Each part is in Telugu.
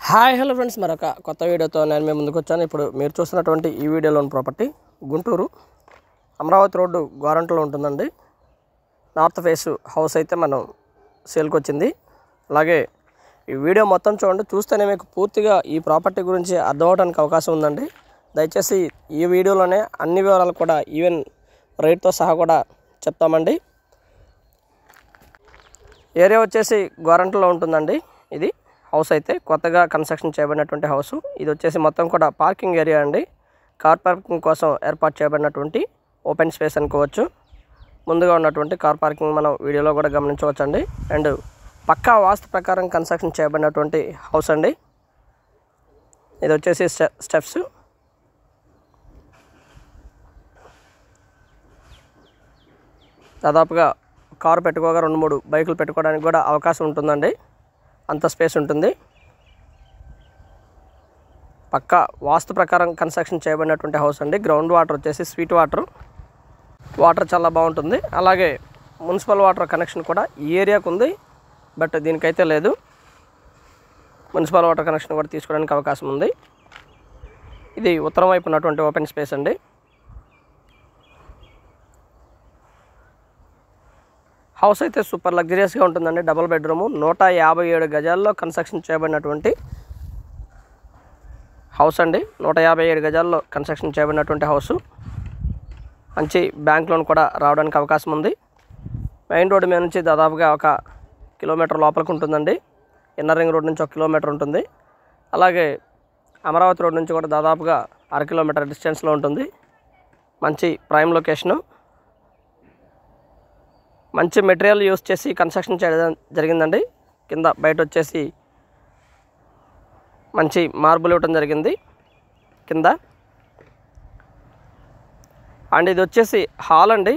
హాయ్ హలో ఫ్రెండ్స్, మరొక కొత్త వీడియోతో నేను మీ ముందుకు వచ్చాను. ఇప్పుడు మీరు చూస్తున్నటువంటి ఈ వీడియోలోని ప్రాపర్టీ గుంటూరు అమరావతి రోడ్డు గోరంట్లో ఉంటుందండి. నార్త్ ఫేస్ హౌస్ అయితే మనం సేల్కి వచ్చింది. అలాగే ఈ వీడియో మొత్తం చూడండి, చూస్తేనే మీకు పూర్తిగా ఈ ప్రాపర్టీ గురించి అర్థం అవడానికి అవకాశం ఉందండి. దయచేసి ఈ వీడియోలోనే అన్ని వివరాలు కూడా ఈవెన్ రేట్తో సహా కూడా చెప్తామండి. ఏరియా వచ్చేసి గోరంట్లో ఉంటుందండి. ఇది హౌస్ అయితే కొత్తగా కన్స్ట్రక్షన్ చేయబడినటువంటి హౌస్. ఇది వచ్చేసి మొత్తం కూడా పార్కింగ్ ఏరియా అండి. కార్ పార్కింగ్ కోసం ఏర్పాటు చేయబడినటువంటి ఓపెన్ స్పేస్ అనుకోవచ్చు. ముందుగా ఉన్నటువంటి కార్ పార్కింగ్ మనం వీడియోలో కూడా గమనించవచ్చు అండి. అండ్ పక్కా వాస్తు ప్రకారం కన్స్ట్రక్షన్ చేయబడినటువంటి హౌస్ అండి. ఇది వచ్చేసి స్టెప్స్. దాదాపుగా కారు పెట్టుకోగా 2-3 బైకులు పెట్టుకోవడానికి కూడా అవకాశం ఉంటుందండి. అంత స్పేస్ ఉంటుంది. పక్కా వాస్తు ప్రకారం కన్స్ట్రక్షన్ చేయబడినటువంటి హౌస్ అండి. గ్రౌండ్ వాటర్ వచ్చేసి స్వీట్ వాటర్ చాలా బాగుంటుంది. అలాగే మున్సిపల్ వాటర్ కనెక్షన్ కూడా ఈ ఏరియాకు ఉంది, బట్ దీనికైతే లేదు. మున్సిపల్ వాటర్ కనెక్షన్ కూడా తీసుకోవడానికి అవకాశం ఉంది. ఇది ఉత్తరం వైపు ఉన్నటువంటి ఓపెన్ స్పేస్ అండి. హౌస్ అయితే సూపర్ లగ్జరియస్గా ఉంటుందండి. డబుల్ బెడ్రూము 157 గజాల్లో కన్స్ట్రక్షన్ చేయబడినటువంటి హౌస్ అండి. 157 గజాల్లో కన్స్ట్రక్షన్ చేయబడినటువంటి హౌస్. మంచి బ్యాంక్ లోన్ కూడా రావడానికి అవకాశం ఉంది. మెయిన్ రోడ్డు మీద నుంచి దాదాపుగా 1 కిలోమీటర్ లోపలికి ఉంటుందండి. ఇన్నర్ రింగ్ రోడ్ నుంచి 1 కిలోమీటర్ ఉంటుంది. అలాగే అమరావతి రోడ్ నుంచి కూడా దాదాపుగా 1/2 కిలోమీటర్ డిస్టెన్స్లో ఉంటుంది. మంచి ప్రైమ్ లొకేషను. మంచి మెటీరియల్ యూస్ చేసి కన్స్ట్రక్షన్ చేయడం జరిగిందండి. కింద బయట వచ్చేసి మంచి మార్బుల్ ఇవ్వడం జరిగింది కింద. అండ్ ఇది వచ్చేసి హాల్ అండి.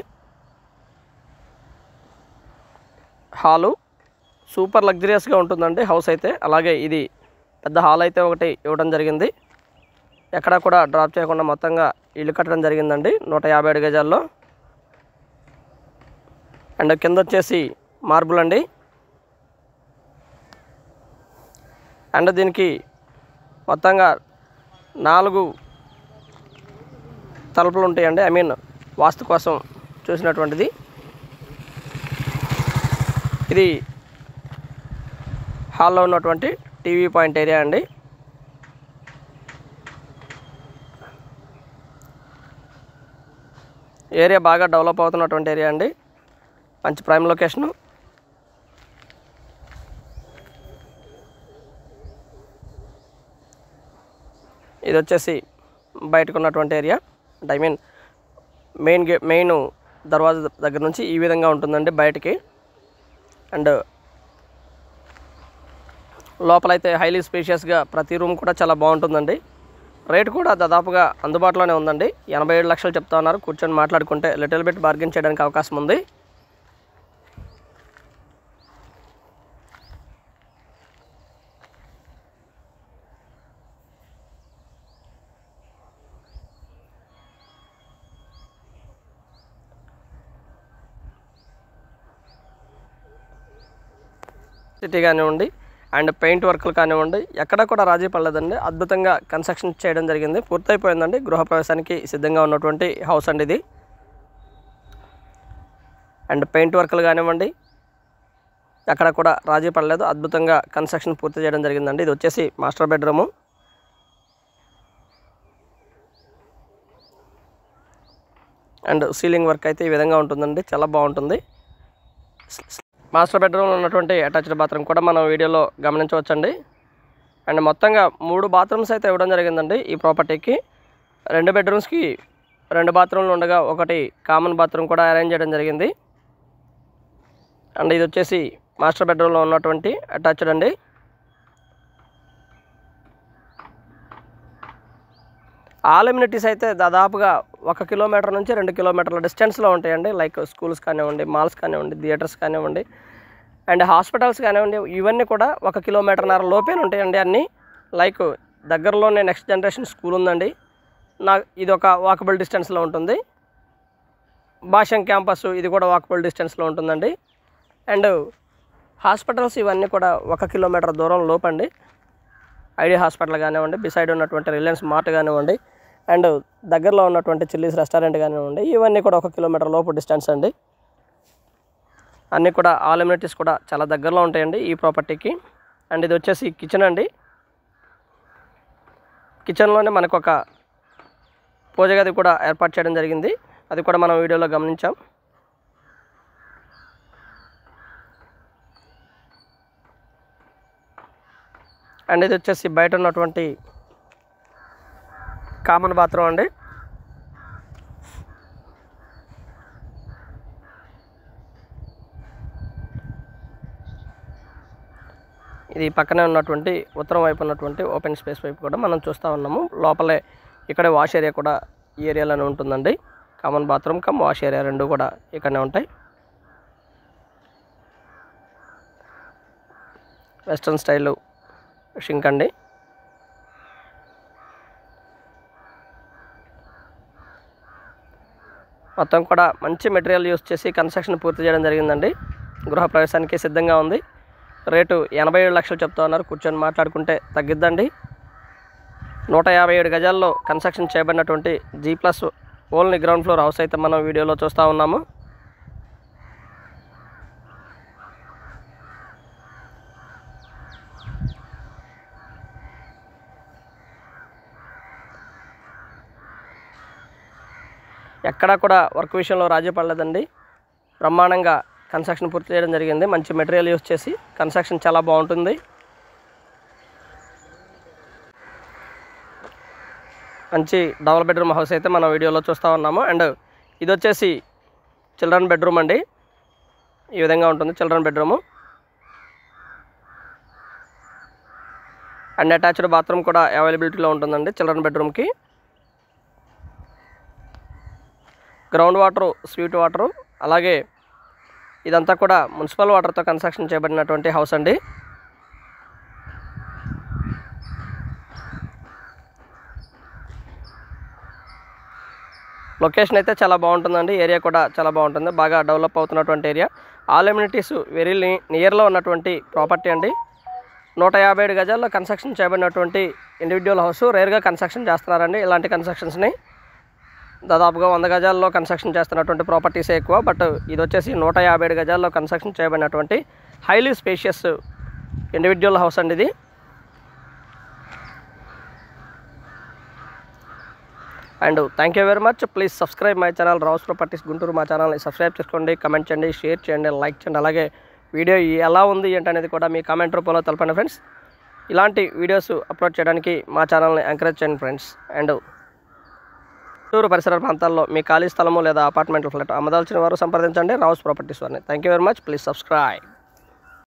హాలు సూపర్ లగ్జరియస్గా ఉంటుందండి హౌస్ అయితే. అలాగే ఇది పెద్ద హాల్ అయితే ఒకటి ఇవ్వడం జరిగింది. ఎక్కడ కూడా డ్రాప్ చేయకుండా మొత్తంగా ఇల్లు కట్టడం జరిగిందండి 157 గజాల్లో. అండ్ కింద వచ్చేసి మార్బుల్ అండి. అండ్ దీనికి మొత్తంగా 4 తలుపులు ఉంటాయండి. ఐ మీన్ వాస్తు కోసం చూసినటువంటిది. ఇది హాల్లో ఉన్నటువంటి టీవీ పాయింట్ ఏరియా అండి. ఏరియా బాగా డెవలప్ అవుతున్నటువంటి ఏరియా అండి. మంచి ప్రైమ్ లొకేషను. ఇది వచ్చేసి బయటకు ఉన్నటువంటి ఏరియా. అంటే ఐ మీన్ మెయిన్ దర్వాజా దగ్గర నుంచి ఈ విధంగా ఉంటుందండి బయటికి. అండ్ లోపలైతే హైలీ స్పేషియస్గా ప్రతి రూమ్ కూడా చాలా బాగుంటుందండి. రేట్ కూడా దాదాపుగా అందుబాటులోనే ఉందండి. 87 లక్షలు చెప్తా ఉన్నారు. కూర్చొని మాట్లాడుకుంటే లిటిల్ బిట్ బార్గెన్ చేయడానికి అవకాశం ఉంది. సిటీ కానివ్వండి అండ్ పెయింట్ వర్క్లు కానివ్వండి, ఎక్కడ కూడా రాజీ పడలేదండి. అద్భుతంగా కన్స్ట్రక్షన్ చేయడం జరిగింది. పూర్తయిపోయిందండి. గృహప్రవేశానికి సిద్ధంగా ఉన్నటువంటి హౌస్ అండి ఇది. అండ్ పెయింట్ వర్క్లు కానివ్వండి ఎక్కడ కూడా రాజీ పడలేదు. అద్భుతంగా కన్స్ట్రక్షన్ పూర్తి చేయడం జరిగిందండి. ఇది వచ్చేసి master bedroom. And ceiling work అయితే ఈ విధంగా ఉంటుందండి. చాలా బాగుంటుంది. మాస్టర్ బెడ్రూమ్లో ఉన్నటువంటి అటాచ్డ్ బాత్రూమ్ కూడా మనం వీడియోలో గమనించవచ్చండి. అండ్ మొత్తంగా 3 బాత్రూమ్స్ అయితే ఇవ్వడం జరిగిందండి ఈ ప్రాపర్టీకి. 2 బెడ్రూమ్స్కి 2 బాత్రూమ్లు ఉండగా 1 కామన్ బాత్రూమ్ కూడా అరేంజ్ చేయడం జరిగింది. అండ్ ఇది వచ్చేసి మాస్టర్ బెడ్రూమ్లో ఉన్నటువంటి అటాచ్డ్ అండి. ఆల్ ఎమ్యూనిటీస్ అయితే దాదాపుగా 1 కిలోమీటర్ నుంచి 2 కిలోమీటర్ల డిస్టెన్స్లో ఉంటాయండి. లైక్ స్కూల్స్ కానివ్వండి, మాల్స్ కానివ్వండి, థియేటర్స్ కానివ్వండి అండ్ హాస్పిటల్స్ కానివ్వండి, ఇవన్నీ కూడా 1 కిలోమీటర్న్నర లోపేనే ఉంటాయండి అన్నీ. లైక్ దగ్గరలోనే నెక్స్ట్ జనరేషన్ స్కూల్ ఉందండి. ఇది ఒక వాకబుల్ డిస్టెన్స్లో ఉంటుంది. భాషం క్యాంపస్ ఇది కూడా వాకబుల్ డిస్టెన్స్లో ఉంటుందండి. అండ్ హాస్పిటల్స్ ఇవన్నీ కూడా 1 కిలోమీటర్ దూరం లోపండి. ఐడి హాస్పిటల్ కానివ్వండి, బిసైడ్ ఉన్నటువంటి రిలయన్స్ మార్ట్ కానివ్వండి, అండ్ దగ్గరలో ఉన్నటువంటి చిల్లీస్ రెస్టారెంట్ కానివ్వండి, ఇవన్నీ కూడా 1 కిలోమీటర్ లోపు డిస్టెన్స్ అండి. అన్నీ కూడా ఆల్ ఎమ్యూనిటీస్ కూడా చాలా దగ్గరలో ఉంటాయండి ఈ ప్రాపర్టీకి. అండ్ ఇది వచ్చేసి కిచెన్ అండి. కిచెన్లోనే మనకు ఒక పూజ గది కూడా ఏర్పాటు చేయడం జరిగింది. అది కూడా మనం వీడియోలో గమనించాం. అండ్ ఇది వచ్చేసి బయట ఉన్నటువంటి కామన్ బాత్రూమ్ అండి. ఇది పక్కనే ఉన్నటువంటి ఉత్తరం వైపు ఉన్నటువంటి ఓపెన్ స్పేస్ వైపు కూడా మనం చూస్తూ ఉన్నాము. లోపలే ఇక్కడే వాష్ ఏరియా కూడా ఈ ఏరియాలోనే ఉంటుందండి. Common bathroom come wash area రెండు కూడా ఇక్కడనే ఉంటాయి. వెస్ట్రన్ స్టైల్ షింక్ అండి. మొత్తం కూడా మంచి మెటీరియల్ యూస్ చేసి కన్స్ట్రక్షన్ పూర్తి చేయడం జరిగిందండి. గృహప్రవేశానికి సిద్ధంగా ఉంది. రేటు 87 లక్షలు చెప్తా ఉన్నారు. కూర్చొని మాట్లాడుకుంటే తగ్గిద్దండి. 157 గజాల్లో కన్స్ట్రక్షన్ చేయబడినటువంటి G+ only ground floor house అయితే మనం వీడియోలో చూస్తూ ఉన్నాము. ఎక్కడా కూడా వర్క్ విషయంలో రాజీ పడలేదండి. బ్రహ్మాండంగా కన్స్ట్రక్షన్ పూర్తి చేయడం జరిగింది. మంచి మెటీరియల్ యూస్ చేసి కన్స్ట్రక్షన్ చాలా బాగుంటుంది. మంచి డబుల్ బెడ్రూమ్ హౌస్ అయితే మనం వీడియోలో చూస్తూ ఉన్నాము. అండ్ ఇది వచ్చేసి చిల్డ్రన్ బెడ్రూమ్ అండి. ఈ విధంగా ఉంటుంది children bedroom. And attached bathroom కూడా అవైలబిలిటీలో ఉంటుందండి చిల్డ్రన్ బెడ్రూమ్కి. గ్రౌండ్ వాటరు, స్వీట్ వాటరు, అలాగే ఇదంతా కూడా మున్సిపల్ వాటర్తో కన్స్ట్రక్షన్ చేయబడినటువంటి హౌస్ అండి. లొకేషన్ అయితే చాలా బాగుంటుందండి. ఏరియా కూడా చాలా బాగుంటుంది. బాగా డెవలప్ అవుతున్నటువంటి ఏరియా. ఆల్ ఎమ్యూనిటీస్ వెరీ నియర్లో ఉన్నటువంటి ప్రాపర్టీ అండి. 157 గజాల్లో కన్స్ట్రక్షన్ చేయబడినటువంటి ఇండివిజువల్ హౌస్. రేర్గా కన్స్ట్రక్షన్ చేస్తున్నారండి ఇలాంటి కన్స్ట్రక్షన్స్ని. దాదాపుగా 100 గజాల్లో కన్స్ట్రక్షన్ చేస్తున్నటువంటి ప్రాపర్టీసే ఎక్కువ. బట్ ఇది వచ్చేసి 157 గజాల్లో కన్స్ట్రక్షన్ చేయబడినటువంటి హైలీ స్పేషియస్ ఇండివిజువల్ హౌస్ అండి ఇది. And thank you very much. Please subscribe my channel Rao's properties Guntur. మా ఛానల్ని సబ్స్క్రైబ్ చేసుకోండి, కమెంట్ చేయండి, షేర్ చేయండి, లైక్ చేయండి. అలాగే వీడియో ఎలా ఉంది ఏంటనేది కూడా మీ కామెంట్ రూపంలో తెలపండి ఫ్రెండ్స్. ఇలాంటి వీడియోస్ అప్లోడ్ చేయడానికి మా ఛానల్ని ఎంకరేజ్ చేయండి ఫ్రెండ్స్. అండ్ గుంటూరు పరిసర ప్రాంతాల్లో మీ ఖాళీ స్థలము లేదా అపార్ట్మెంట్ ఫ్లాట్ అమ్మదాల్చిన వారు సంప్రదించండి రావుస్ ప్రాపర్టీస్ వారిని. Thank you very much. Please subscribe.